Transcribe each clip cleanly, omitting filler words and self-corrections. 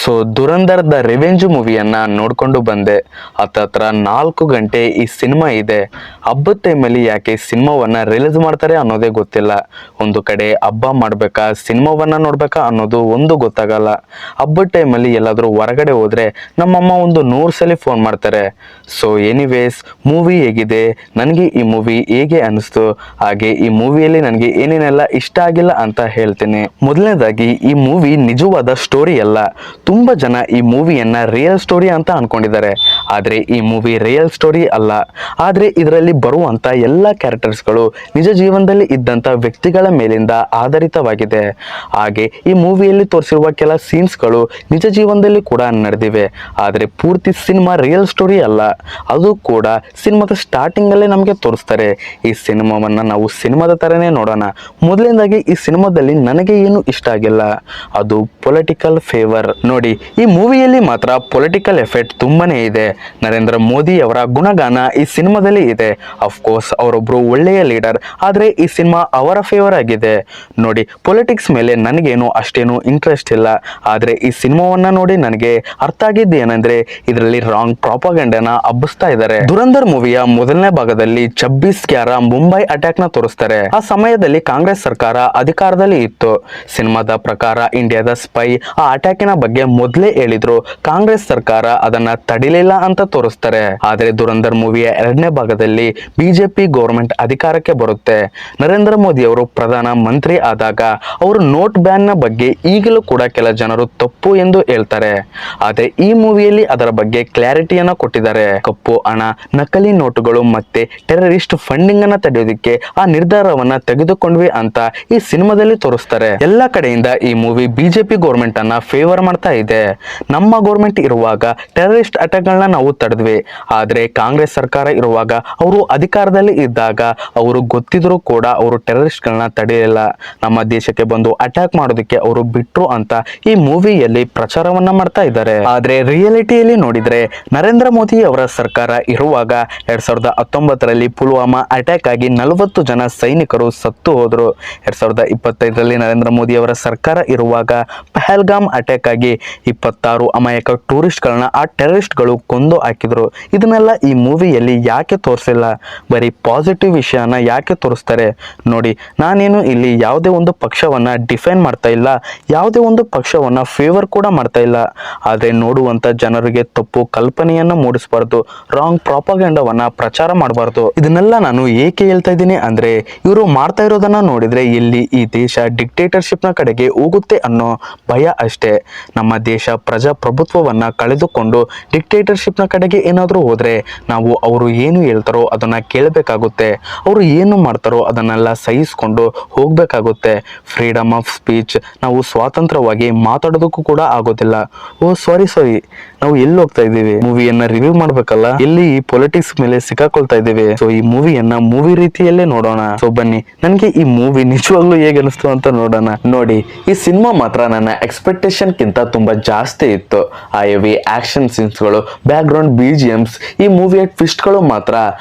So Dhurandhar the revenge ಮೂವಿಯನ್ನ ನೋಡ್ಕೊಂಡು ಬಂದೆ. ಹತ್ತತ್ರ 4 ಗಂಟೆ ಈ ಸಿನಿಮಾ ಇದೆ. ಹಬ್ಬದ ಟೈಮಲ್ಲಿ ಯಾಕೆ ಸಿನಿಮಾವನ್ನ ರಿಲೀಸ್ ಮಾಡ್ತಾರೆ ಅನ್ನೋದೇ ಗೊತ್ತಿಲ್ಲ. ಒಂದು ಕಡೆ ಹಬ್ಬ ಮಾಡ್ಬೇಕಾ ಸಿನಿಮಾವನ್ನ ನೋಡ್ಬೇಕಾ ಅನ್ನೋದು ಒಂದು ಗೊತ್ತಾಗಲ್ಲ. ಹಬ್ಬದ ಟೈಮಲ್ಲಿ ಎಲ್ಲಾದ್ರೂ ಹೊರಗಡೆ ಹೋದ್ರೆ ನಮ್ಮಮ್ಮ ಒಂದು 100 ಸಲ ಫೋನ್ ಮಾಡ್ತಾರೆ. ಸೊ ಎನಿವೇಸ್, ಮೂವಿ ಹೇಗಿದೆ, ನನಗೆ ಈ ಮೂವಿ ಹೇಗೆ ಅನಿಸ್ತು, ಹಾಗೆ ಈ ಮೂವಿಯಲ್ಲಿ ನನಗೆ ಏನೇನೆಲ್ಲ ಇಷ್ಟ ಆಗಿಲ್ಲ ಅಂತ ಹೇಳ್ತೀನಿ. ಮೊದಲನೇದಾಗಿ, ಈ ಮೂವಿ ನಿಜವಾದ ಸ್ಟೋರಿ ಅಲ್ಲ. ತುಂಬಾ ಜನ ಈ ಮೂವಿಯನ್ನ ರಿಯಲ್ ಸ್ಟೋರಿ ಅಂತ ಅನ್ಕೊಂಡಿದ್ದಾರೆ. ಆದ್ರೆ ಈ ಮೂವಿ ರಿಯಲ್ ಸ್ಟೋರಿ ಅಲ್ಲ. ಆದ್ರೆ ಇದರಲ್ಲಿ ಬರುವಂತ ಎಲ್ಲಾ ಕ್ಯಾರೆಕ್ಟರ್ಸ್ಗಳು ನಿಜ ಜೀವನದಲ್ಲಿ ಇದ್ದಂತ ವ್ಯಕ್ತಿಗಳ ಮೇಲಿಂದ ಆಧಾರಿತವಾಗಿದೆ. ಹಾಗೆ ಈ ಮೂವಿಯಲ್ಲಿ ತೋರಿಸಿರುವ ಕೆಲ ಸೀನ್ಸ್ಗಳು ನಿಜ ಜೀವನದಲ್ಲಿ ಕೂಡ ನಡೆದಿವೆ. ಆದ್ರೆ ಪೂರ್ತಿ ಸಿನಿಮಾ ರಿಯಲ್ ಸ್ಟೋರಿ ಅಲ್ಲ. ಅದು ಕೂಡ ಸಿನಿಮಾದ ಸ್ಟಾರ್ಟಿಂಗ್ ಅಲ್ಲೇ ನಮಗೆ ತೋರಿಸ್ತಾರೆ. ಈ ಸಿನಿಮಾವನ್ನ ನಾವು ಸಿನಿಮಾದ ತರನೇ ನೋಡೋಣ. ಮೊದಲನೇದಾಗಿ, ಈ ಸಿನಿಮಾದಲ್ಲಿ ನನಗೆ ಏನು ಇಷ್ಟ ಆಗಿಲ್ಲ, ಅದು ಪೊಲಿಟಿಕಲ್ ಫೇವರ್. ನೋಡಿ, ಈ ಮೂವಿಯಲ್ಲಿ ಮಾತ್ರ ಪೊಲಿಟಿಕಲ್ ಎಫೆಕ್ಟ್ ತುಂಬಾನೇ ಇದೆ. ನರೇಂದ್ರ ಮೋದಿ ಅವರ ಗುಣಗಾನ ಈ ಸಿನಿಮಾದಲ್ಲಿ ಇದೆ. ಅಫ್ಕೋರ್ಸ್ ಅವರೊಬ್ರು ಒಳ್ಳೆಯ ಲೀಡರ್, ಆದ್ರೆ ಈ ಸಿನಿಮಾ ಅವರ ಫೇವರ್ ಆಗಿದೆ. ನೋಡಿ, ಪೊಲಿಟಿಕ್ಸ್ ಮೇಲೆ ನನಗೇನು ಅಷ್ಟೇನು ಇಂಟ್ರೆಸ್ಟ್ ಇಲ್ಲ. ಆದ್ರೆ ಈ ಸಿನಿಮಾವನ್ನ ನೋಡಿ ನನಗೆ ಅರ್ಥ ಆಗಿದ್ದು ಏನಂದ್ರೆ, ಇದರಲ್ಲಿ ರಾಂಗ್ ಪ್ರಾಪಗಂಡನ ಹಬ್ಬಿಸ್ತಾ ಇದ್ದಾರೆ. ದುರಂಧರ್ ಮೂವಿಯ ಮೊದಲನೇ ಭಾಗದಲ್ಲಿ 26/11 ಮುಂಬೈ ಅಟ್ಯಾಕ್ ನ ತೋರಿಸ್ತಾರೆ. ಆ ಸಮಯದಲ್ಲಿ ಕಾಂಗ್ರೆಸ್ ಸರ್ಕಾರ ಅಧಿಕಾರದಲ್ಲಿ ಇತ್ತು. ಸಿನಿಮಾದ ಪ್ರಕಾರ ಇಂಡಿಯಾದ ಸ್ಪೈ ಆ ಅಟ್ಯಾಕಿನ ಬಗ್ಗೆ ಮೊದಲೇ ಹೇಳಿದ್ರು. ಕಾಂಗ್ರೆಸ್ ಸರ್ಕಾರ ಅದನ್ನ ತಡಿಲಿಲ್ಲ ಅಂತ ತೋರಿಸ್ತಾರೆ. ಆದ್ರೆ ದುರಂಧರ್ ಮೂವಿಯ 2ನೇ ಭಾಗದಲ್ಲಿ ಬಿಜೆಪಿ ಗೌರ್ಮೆಂಟ್ ಅಧಿಕಾರಕ್ಕೆ ಬರುತ್ತೆ. ನರೇಂದ್ರ ಮೋದಿ ಅವರು ಪ್ರಧಾನ ಮಂತ್ರಿ ಆದಾಗ ಅವರು ನೋಟ್ ಬ್ಯಾನ್ ನ ಬಗ್ಗೆ ಈಗಲೂ ಕೂಡ ಕೆಲ ಜನರು ತಪ್ಪು ಎಂದು ಹೇಳ್ತಾರೆ. ಆದ್ರೆ ಈ ಮೂವಿಯಲ್ಲಿ ಅದರ ಬಗ್ಗೆ ಕ್ಲಾರಿಟಿಯನ್ನ ಕೊಟ್ಟಿದ್ದಾರೆ. ಕಪ್ಪು ಹಣ, ನಕಲಿ ನೋಟುಗಳು ಮತ್ತೆ ಟೆರರಿಸ್ಟ್ ಫಂಡಿಂಗ್ ಅನ್ನ ತಡೆಯೋದಕ್ಕೆ ಆ ನಿರ್ಧಾರವನ್ನ ತೆಗೆದುಕೊಂಡ್ವಿ ಅಂತ ಈ ಸಿನಿಮಾದಲ್ಲಿ ತೋರಿಸ್ತಾರೆ. ಎಲ್ಲ ಕಡೆಯಿಂದ ಈ ಮೂವಿ ಬಿಜೆಪಿ ಗೌರ್ಮೆಂಟ್ ಅನ್ನ ಫೇವರ್ ಮಾಡ್ತಾ ಇದೆ. ನಮ್ಮ ಗೌರ್ಮೆಂಟ್ ಇರುವಾಗ ಟೆರರಿಸ್ಟ್ ಅಟ್ಯಾಕ್ ಗಳನ್ನ ನಾವು ತಡೆದ್ವಿ. ಆದ್ರೆ ಕಾಂಗ್ರೆಸ್ ಸರ್ಕಾರ ಇರುವಾಗ ಅವರು ಅಧಿಕಾರದಲ್ಲಿ ಇದ್ದಾಗ ಅವರು ಗೊತ್ತಿದ್ರು ಕೂಡ ಅವರು ಟೆರರಿಸ್ಟ್ ಗಳನ್ನ ತಡೆಯಲಿಲ್ಲ. ನಮ್ಮ ದೇಶಕ್ಕೆ ಬಂದು ಅಟ್ಯಾಕ್ ಮಾಡೋದಕ್ಕೆ ಅವರು ಬಿಟ್ರು ಅಂತ ಈ ಮೂವಿಯಲ್ಲಿ ಪ್ರಚಾರವನ್ನ ಮಾಡ್ತಾ ಇದ್ದಾರೆ. ಆದ್ರೆ ರಿಯಾಲಿಟಿಯಲ್ಲಿ ನೋಡಿದ್ರೆ, ನರೇಂದ್ರ ಮೋದಿ ಅವರ ಸರ್ಕಾರ ಇರುವಾಗ 2019ರಲ್ಲಿ ಪುಲ್ವಾಮಾ ಅಟ್ಯಾಕ್ ಆಗಿ 40 ಜನ ಸೈನಿಕರು ಸತ್ತು ಹೋದ್ರು. 2025ರಲ್ಲಿ ನರೇಂದ್ರ ಮೋದಿ ಅವರ ಸರ್ಕಾರ ಇರುವಾಗ ಪಹಲ್ಗಾಮ್ ಅಟ್ಯಾಕ್ ಆಗಿ 26 ಅಮಾಯಕ ಟೂರಿಸ್ಟ್ ಗಳನ್ನ ಆ ಟೆರರಿಸ್ಟ್ ಗಳು ಕೊಂದು ಹಾಕಿದ್ರು. ಇದನ್ನೆಲ್ಲ ಈ ಮೂವಿಯಲ್ಲಿ ಯಾಕೆ ತೋರಿಸಿಲ್ಲ? ಬರೀ ಪಾಸಿಟಿವ್ ವಿಷಯನ ಯಾಕೆ ತೋರಿಸ್ತಾರೆ? ನೋಡಿ, ನಾನೇನು ಇಲ್ಲಿ ಯಾವುದೇ ಒಂದು ಪಕ್ಷವನ್ನ ಡಿಫೈನ್ ಮಾಡ್ತಾ ಇಲ್ಲ, ಯಾವುದೇ ಒಂದು ಪಕ್ಷವನ್ನ ಫೇವರ್ ಕೂಡ ಮಾಡ್ತಾ ಇಲ್ಲ. ಆದ್ರೆ ನೋಡುವಂತ ಜನರಿಗೆ ತಪ್ಪು ಕಲ್ಪನೆಯನ್ನ ಮೂಡಿಸಬಾರ್ದು, ರಾಂಗ್ ಪ್ರಾಪಗಂಡವನ್ನ ಪ್ರಚಾರ ಮಾಡಬಾರ್ದು. ಇದನ್ನೆಲ್ಲ ನಾನು ಏಕೆ ಹೇಳ್ತಾ ಇದ್ದೀನಿ ಅಂದ್ರೆ, ಇವರು ಮಾಡ್ತಾ ಇರೋದನ್ನ ನೋಡಿದ್ರೆ ಇಲ್ಲಿ ಈ ದೇಶ ಡಿಕ್ಟೇಟರ್ಶಿಪ್ ನ ಕಡೆಗೆ ಹೋಗುತ್ತೆ ಅನ್ನೋ ಭಯ ಅಷ್ಟೇ. ನಮ್ಮ ದೇಶ ಪ್ರಜಾಪ್ರಭುತ್ವವನ್ನ ಕಳೆದುಕೊಂಡು ಡಿಕ್ಟೇಟರ್ಶಿಪ್ ನ ಕಡೆಗೆ ಏನಾದ್ರೂ ಹೋದ್ರೆ ನಾವು ಅವರು ಏನು ಹೇಳ್ತಾರೋ ಅದನ್ನ ಕೇಳಬೇಕಾಗುತ್ತೆ. ಅವರು ಏನು ಮಾಡ್ತಾರೋ ಅದನ್ನೆಲ್ಲ ಸಹಿಸ್ಕೊಂಡು ಹೋಗ್ಬೇಕಾಗುತ್ತೆ. ಫ್ರೀಡಮ್ ಆಫ್ ಸ್ಪೀಚ್, ನಾವು ಸ್ವಾತಂತ್ರ್ಯವಾಗಿ ಮಾತಾಡೋದಕ್ಕೂ ಕೂಡ ಆಗೋದಿಲ್ಲ. ಓ ಸಾರಿ, ನಾವು ಎಲ್ಲಿ ಹೋಗ್ತಾ ಇದ್ದೀವಿ? ಮೂವಿಯನ್ನ ರಿವ್ಯೂ ಮಾಡ್ಬೇಕಲ್ಲ, ಎಲ್ಲಿ ಈ ಪೊಲಿಟಿಕ್ಸ್ ಮೇಲೆ ಸಿಕ್ಕಾಕೊಳ್ತಾ ಇದ್ದೀವಿ. ಸೊ ಈ ಮೂವಿಯನ್ನ ಮೂವಿ ರೀತಿಯಲ್ಲೇ ನೋಡೋಣ. ಸೊ ಬನ್ನಿ, ನನಗೆ ಈ ಮೂವಿ ನಿಜವಾಗ್ಲೂ ಹೇಗೆ ಅನಿಸ್ತು ಅಂತ ನೋಡೋಣ. ನೋಡಿ, ಈ ಸಿನಿಮಾ ಮಾತ್ರ ನನ್ನ ಎಕ್ಸ್ಪೆಕ್ಟೇಷನ್ ಕಿಂತ ತುಂಬಾ ಜಾಸ್ತಿ ಇತ್ತು. ಆ ಹೆವಿ ಆಕ್ಷನ್ ಸೀನ್ಸ್ ಗಳು, ಬ್ಯಾಕ್ ಗ್ರೌಂಡ್ BGMs, ಈ ಮೂವಿಯ ಟ್ವಿಸ್ಟ್ ಗಳು ಮಾತ್ರ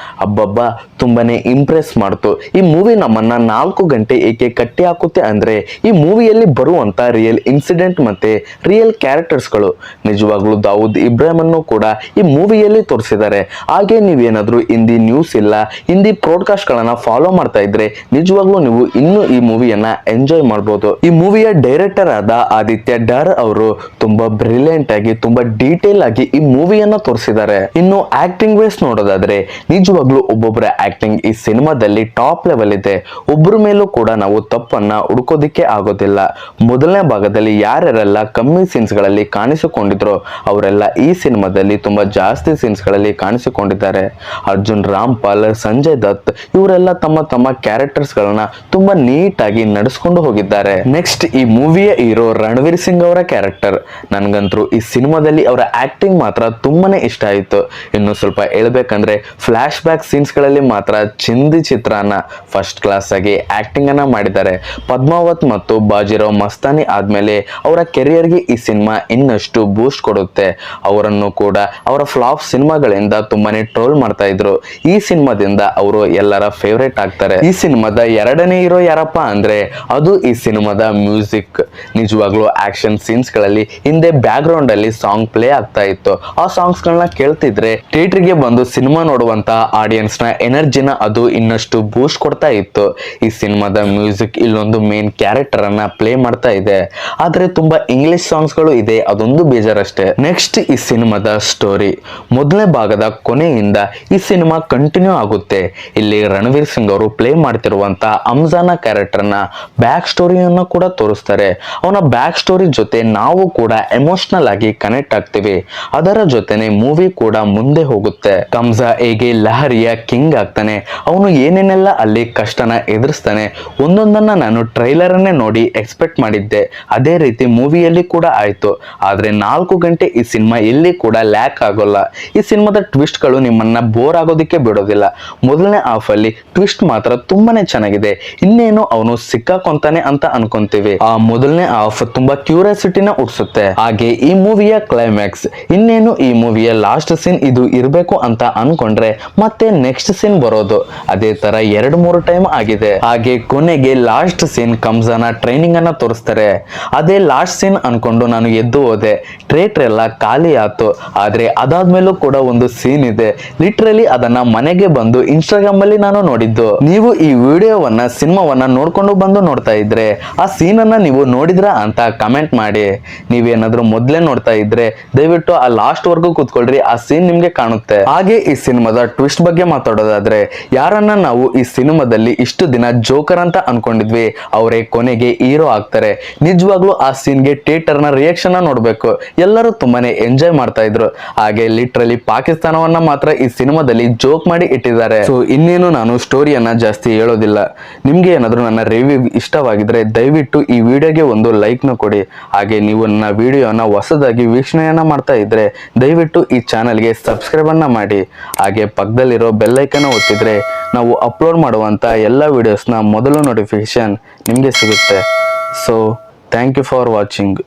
ಅಬ್ಬಬ್ಬ ತುಂಬಾನೇ ಇಂಪ್ರೆಸ್ ಮಾಡ್ತು. ಈ ಮೂವಿ ನಮ್ಮನ್ನ 4 ಗಂಟೆ ಏಕೆ ಕಟ್ಟಿ ಹಾಕುತ್ತೆ ಅಂದ್ರೆ, ಈ ಮೂವಿಯಲ್ಲಿ ಬರುವಂತ ರಿಯಲ್ ಇನ್ಸಿಡೆಂಟ್ ಮತ್ತೆ ರಿಯಲ್ ಕ್ಯಾರೆಕ್ಟರ್ಸ್ ಗಳು. ನಿಜವಾಗ್ಲೂ ದಾವೂದ್ ಇಬ್ರಾಹಿಂ ಅನ್ನು ಕೂಡ ಈ ಮೂವಿಯಲ್ಲಿ ತೋರಿಸಿದ್ದಾರೆ. ಹಾಗೆ ನೀವೇನಾದ್ರೂ ಹಿಂದಿ ನ್ಯೂಸ್ ಇಲ್ಲ, ಹಿಂದಿ ಬ್ರಾಡ್ಕಾಸ್ಟ್ ಗಳನ್ನ ಫಾಲೋ ಮಾಡ್ತಾ ಇದ್ರೆ ನಿಜವಾಗ್ಲೂ ನೀವು ಇನ್ನೂ ಈ ಮೂವಿಯನ್ನ ಎಂಜಾಯ್ ಮಾಡಬಹುದು. ಈ ಮೂವಿಯ ಡೈರೆಕ್ಟರ್ ಆದ ಆದಿತ್ಯ ಡಾರ್ ಅವರು ತುಂಬಾ ಬ್ರಿಲಿಯಂಟ್ ಆಗಿ, ತುಂಬಾ ಡೀಟೇಲ್ ಆಗಿ ಈ ಮೂವಿಯನ್ನ ತೋರಿಸಿದ್ದಾರೆ. ಇನ್ನು ಆಕ್ಟಿಂಗ್ ವೈಸ್ ನೋಡೋದಾದ್ರೆ, ನಿಜವಾಗ್ಲೂ ಒಬ್ಬೊಬ್ಬರ ಆಕ್ಟಿಂಗ್ ಈ ಸಿನಿಮಾದಲ್ಲಿ ಟಾಪ್ ಲೆವೆಲ್ ಇದೆ. ಒಬ್ಬರ ಮೇಲೂ ಕೂಡ ನಾವು ತಪ್ಪನ್ನ ಹುಡುಕೋದಿಕ್ಕೆ ಆಗೋದಿಲ್ಲ. ಮೊದಲನೇ ಭಾಗದಲ್ಲಿ ಯಾರ್ಯಾರೆಲ್ಲ ಕಮ್ಮಿ ಸೀನ್ಸ್ ಗಳಲ್ಲಿ ಕಾಣಿಸಿಕೊಂಡಿದ್ರು ಅವರೆಲ್ಲ ಈ ಸಿನಿಮಾದಲ್ಲಿ ತುಂಬಾ ಜಾಸ್ತಿ ಸೀನ್ಸ್ ಗಳಲ್ಲಿ ಕಾಣಿಸಿಕೊಂಡಿದ್ದಾರೆ. ಅರ್ಜುನ್ ರಾಮ್ಪಾಲ್, ಸಂಜಯ್ ದತ್ ಇವರೆಲ್ಲ ತಮ್ಮ ಕ್ಯಾರೆಕ್ಟರ್ಸ್ ಗಳನ್ನ ತುಂಬಾ ನೀಟ್ ಆಗಿ ನಡೆಸ್ಕೊಂಡು ಹೋಗಿದ್ದಾರೆ. ನೆಕ್ಸ್ಟ್, ಈ ಮೂವಿಯ ಹೀರೋ ರಣವೀರ್ ಸಿಂಗ್ ಅವರ ಕ್ಯಾರೆಕ್ಟರ್, ನನ್ಗಂತೂ ಈ ಸಿನಿಮಾದಲ್ಲಿ ಅವರ ಆಕ್ಟಿಂಗ್ ಮಾತ್ರ ತುಂಬಾನೇ ಇಷ್ಟ ಆಯ್ತು. ಇನ್ನು ಸ್ವಲ್ಪ ಹೇಳ್ಬೇಕಂದ್ರೆ, ಫ್ಲಾಶ್ ಬ್ಯಾಕ್ ಸೀನ್ಸ್ ಗಳಲ್ಲಿ ಮಾತ್ರ ಚಿಂದಿ ಚಿತ್ರಾನ್ನ ಫಸ್ಟ್ ಕ್ಲಾಸ್ ಆಗಿ ಆಕ್ಟಿಂಗ್ ಅನ್ನ ಮಾಡಿದ್ದಾರೆ. ಪದ್ಮಾವತ್ ಮತ್ತು ಬಾಜಿರಾವ್ ಮಸ್ತಾನಿ ಆದ್ಮೇಲೆ ಅವರ ಕೆರಿಯರ್ಗೆ ಈ ಸಿನಿಮಾ ಇನ್ನಷ್ಟು ಬೂಸ್ಟ್ ಕೊಡುತ್ತೆ. ಅವರನ್ನು ಕೂಡ ಅವರ ಫ್ಲಾಪ್ ಸಿನಿಮಾಗಳಿಂದ ತುಂಬಾನೇ ಟ್ರೋಲ್ ಮಾಡ್ತಾ ಇದ್ರು. ಈ ಸಿನಿಮಾದಿಂದ ಅವರು ಎಲ್ಲರ ಫೇವರೇಟ್ ಆಗ್ತಾರೆ. ಈ ಸಿನಿಮಾದ 2ನೇ ಹೀರೋ ಯಾರಪ್ಪ ಅಂದ್ರೆ ಅದು ಈ ಸಿನಿಮಾದ ಮ್ಯೂಸಿಕ್. ನಿಜವಾಗ್ಲೂ ಆಕ್ಷನ್ ಸೀನ್ಸ್ ಗಳಲ್ಲಿ ಹಿಂದೆ ಬ್ಯಾಕ್ ಗ್ರೌಂಡ್ ಅಲ್ಲಿ ಸಾಂಗ್ ಪ್ಲೇ ಆಗ್ತಾ ಇತ್ತು. ಆ ಸಾಂಗ್ಸ್ ಗಳನ್ನ ಕೇಳ್ತಿದ್ರೆ ಥಿಯೇಟರ್ಗೆ ಬಂದು ಸಿನಿಮಾ ನೋಡುವಂತ ಆಡಿಯನ್ಸ್ ನ ಎನರ್ಜಿನ ಅದು ಇನ್ನಷ್ಟು ಬೂಸ್ಟ್ ಕೊಡ್ತಾ ಇತ್ತು. ಈ ಸಿನಿಮಾದ ಮ್ಯೂಸಿಕ್ ಇಲ್ಲೊಂದು ಮೇನ್ ಕ್ಯಾರೆಕ್ಟರ್ ಅನ್ನ ಪ್ಲೇ ಮಾಡ್ತಾ ಇದೆ. ಆದ್ರೆ ತುಂಬಾ ಇಂಗ್ಲಿಷ್ ಸಾಂಗ್ಸ್ ಗಳು ಇದೆ, ಅದೊಂದು ಬೇಜಾರಷ್ಟೇ. ನೆಕ್ಸ್ಟ್ ಈ ಸಿನಿಮಾದ ಸ್ಟೋರಿ. ಮೊದಲನೇ ಭಾಗದ ಕೊನೆಯಿಂದ ಈ ಸಿನಿಮಾ ಕಂಟಿನ್ಯೂ ಆಗುತ್ತೆ. ಇಲ್ಲಿ ರಣವೀರ್ ಸಿಂಗ್ ಅವರು ಪ್ಲೇ ಮಾಡ್ತಿರುವಂತ ಅಮ್ಜಾನ ಕ್ಯಾರೆಕ್ಟರ್ ನ ಬ್ಯಾಕ್ ಸ್ಟೋರಿಯನ್ನು ಕೂಡ ತೋರಿಸ್ತಾರೆ. ಅವನ ಬ್ಯಾಕ್ ಸ್ಟೋರಿ ಜೊತೆ ನಾವು ಕೂಡ ಎಮೋಷನಲ್ ಆಗಿ ಕನೆಕ್ಟ್ ಆಗ್ತೀವಿ. ಅದರ ಜೊತೆನೆ ಮೂವಿ ಕೂಡ ಮುಂದೆ ಹೋಗುತ್ತೆ. ಕಮ್ಜಾ ಹೇಗೆ ಲಹರಿಯ ಕಿಂಗ್ ಆಗ್ತಾನೆ, ಅವನು ಏನೇನೆಲ್ಲ ಅಲ್ಲಿ ಕಷ್ಟನ ಎದುರಿಸ್ತಾನೆ, ಒಂದೊಂದನ್ನ ನಾನು ಟ್ರೈಲರ್ ಅನ್ನೇ ನೋಡಿ ಎಕ್ಸ್ಪೆಕ್ಟ್ ಮಾಡಿದ್ದೆ. ಅದೇ ರೀತಿ ಮೂವಿಯಲ್ಲಿ ಕೂಡ ಆಯ್ತು. ಆದ್ರೆ 4 ಗಂಟೆ ಈ ಸಿನಿಮಾ ಎಲ್ಲಿ ಕೂಡ ಲ್ಯಾಕ್ ಆಗೋಲ್ಲ. ಈ ಸಿನಿಮಾದ ಟ್ವಿಸ್ಟ್ ಗಳು ನಿಮ್ಮನ್ನ ಬೋರ್ ಆಗೋದಿಕ್ಕೆ ಬಿಡೋದಿಲ್ಲ. ಮೊದಲನೇ ಹಾಫ್ ಅಲ್ಲಿ ಟ್ವಿಸ್ಟ್ ಮಾತ್ರ ತುಂಬಾನೇ ಚೆನ್ನಾಗಿದೆ. ಇನ್ನೇನು ಅವನು ಸಿಕ್ಕಾಕೊಂತಾನೆ ಅಂತ ಅನ್ಕೊಂತೀವಿ. ಆ ಮೊದಲನೇ ಹಾಫ್ ತುಂಬಾ ಕ್ಯೂರಿಯಾಸಿಟಿನ ಉಡ್ಸುತ್ತೆ. ಹಾಗೆ ಈ ಮೂವಿಯ ಕ್ಲೈಮ್ಯಾಕ್ಸ್, ಇನ್ನೇನು ಈ ಮೂವಿಯ ಲಾಸ್ಟ್ ಸೀನ್ ಇದು ಇರಬೇಕು ಅಂತ ಅನ್ಕೊಂಡ್ರೆ ಮತ್ತೆ ನೆಕ್ಸ್ಟ್ ಸೀನ್ ಬರೋದು. ಅದೇ ತರ 2-3 ಟೈಮ್ ಆಗಿದೆ. ಹಾಗೆ ಕೊನೆಗೆ ಲಾಸ್ಟ್ ಸೀನ್ ಕಮ್ಜಾನ ಟ್ರೈನಿಂಗ್ ಅನ್ನ ತೋರಿಸ್ತಾರೆ. ಅದೇ ಲಾಸ್ಟ್ ಸೀನ್ ಅನ್ಕೊಂಡು ನಾನು ಎದ್ದು ಹೋದೆ. ಥಿಯೇಟರ್ ಎಲ್ಲ ಖಾಲಿ ಆಯ್ತು. ಆದ್ರೆ ಅದಾದ್ಮೇಲೂ ಕೂಡ ಒಂದು ಸೀನ್ ಇದೆ, ಲಿಟ್ರಲಿ ಅದನ್ನ ಮನೆಗೆ ಬಂದು ಇನ್ಸ್ಟಾಗ್ರಾಮ್ ಅಲ್ಲಿ ನಾನು ನೋಡಿದ್ದು. ನೀವು ಈ ವಿಡಿಯೋವನ್ನ ಸಿನಿಮಾವನ್ನ ನೋಡ್ಕೊಂಡು ಬಂದು ನೋಡ್ತಾ ಇದ್ರೆ ಆ ಸೀನ್ ಅನ್ನ ನೀವು ನೋಡಿದ್ರ ಅಂತ ಕಮೆಂಟ್ ಮಾಡಿ. ನೀವೇನಾದ್ರೂ ಮೊದ್ಲೇ ನೋಡ್ತಾ ಇದ್ರೆ ದಯವಿಟ್ಟು ಆ ಲಾಸ್ಟ್ ವರ್ಗೂ ಕೂತ್ಕೊಳ್ರಿ, ಆ ಸೀನ್ ನಿಮ್ಗೆ ಕಾಣುತ್ತೆ. ಹಾಗೆ ಈ ಸಿನಿಮಾದ ಟ್ವಿಸ್ಟ್ ಬಗ್ಗೆ ಮಾತಾಡೋದಾದ್ರೆ, ಯಾರನ್ನ ನಾವು ಈ ಸಿನಿಮಾದಲ್ಲಿ ಇಷ್ಟು ದಿನ ಜೋಕರ್ ಅಂತ ಅನ್ಕೊಂಡಿದ್ವಿ ಅವರೇ ಕೊನೆಗೆ ಹೀರೋ ಆಗ್ತಾರೆ. ನಿಜವಾಗ್ಲೂ ಆ ಸೀನ್ಗೆ ಥಿಯೇಟರ್ ನ ರಿಯಾಕ್ಷನ್ ನೋಡ್ಬೇಕು. ಎಲ್ಲರೂ ತುಂಬಾನೇ ಎಂಜಾಯ್ ಮಾಡ್ತಾ ಇದ್ರು. ಹಾಗೆ ಲಿಟ್ರಲಿ ಪಾಕಿಸ್ತಾನವನ್ನ ಮಾತ್ರ ಈ ಸಿನಿಮಾದಲ್ಲಿ ಜೋಕ್ ಮಾಡಿ ಇಟ್ಟಿದ್ದಾರೆ. ಸೊ ಇನ್ನೇನು ನಾನು ಸ್ಟೋರಿಯನ್ನ ಜಾಸ್ತಿ ಹೇಳೋದಿಲ್ಲ. ನಿಮ್ಗೆ ಏನಾದ್ರೂ ನನ್ನ ರಿವ್ಯೂ ಇಷ್ಟವಾಗಿದ್ರೆ ದಯವಿಟ್ಟು ಈ ವಿಡಿಯೋಗೆ ಒಂದು ಲೈಕ್ ನ ಕೊಡಿ. ಹಾಗೆ ನೀವು ನನ್ನ ವಿಡಿಯೋನ ಹೊಸದಾಗಿ ವೀಕ್ಷಣೆಯನ್ನ ಮಾಡ್ತಾ ಇದ್ರೆ ದಯವಿಟ್ಟು ಈ ಚಾನಲ್ಗೆ ಸಬ್ಸ್ಕ್ರೈಬ್ ಅನ್ನ ಮಾಡಿ. ಹಾಗೆ ಪಕ್ಕದಲ್ಲಿರೋ ಬೆಲ್ ಐಕನ್ ಒತ್ತಿದ್ರೆ ನಾವು ಅಪ್ಲೋಡ್ ಮಾಡುವಂತ ಎಲ್ಲ ವಿಡಿಯೋಸ್ನ ಮೊದಲು ನೋಟಿಫಿಕೇಶನ್ ನಿಮಗೆ ಸಿಗುತ್ತೆ. So thank you for watching.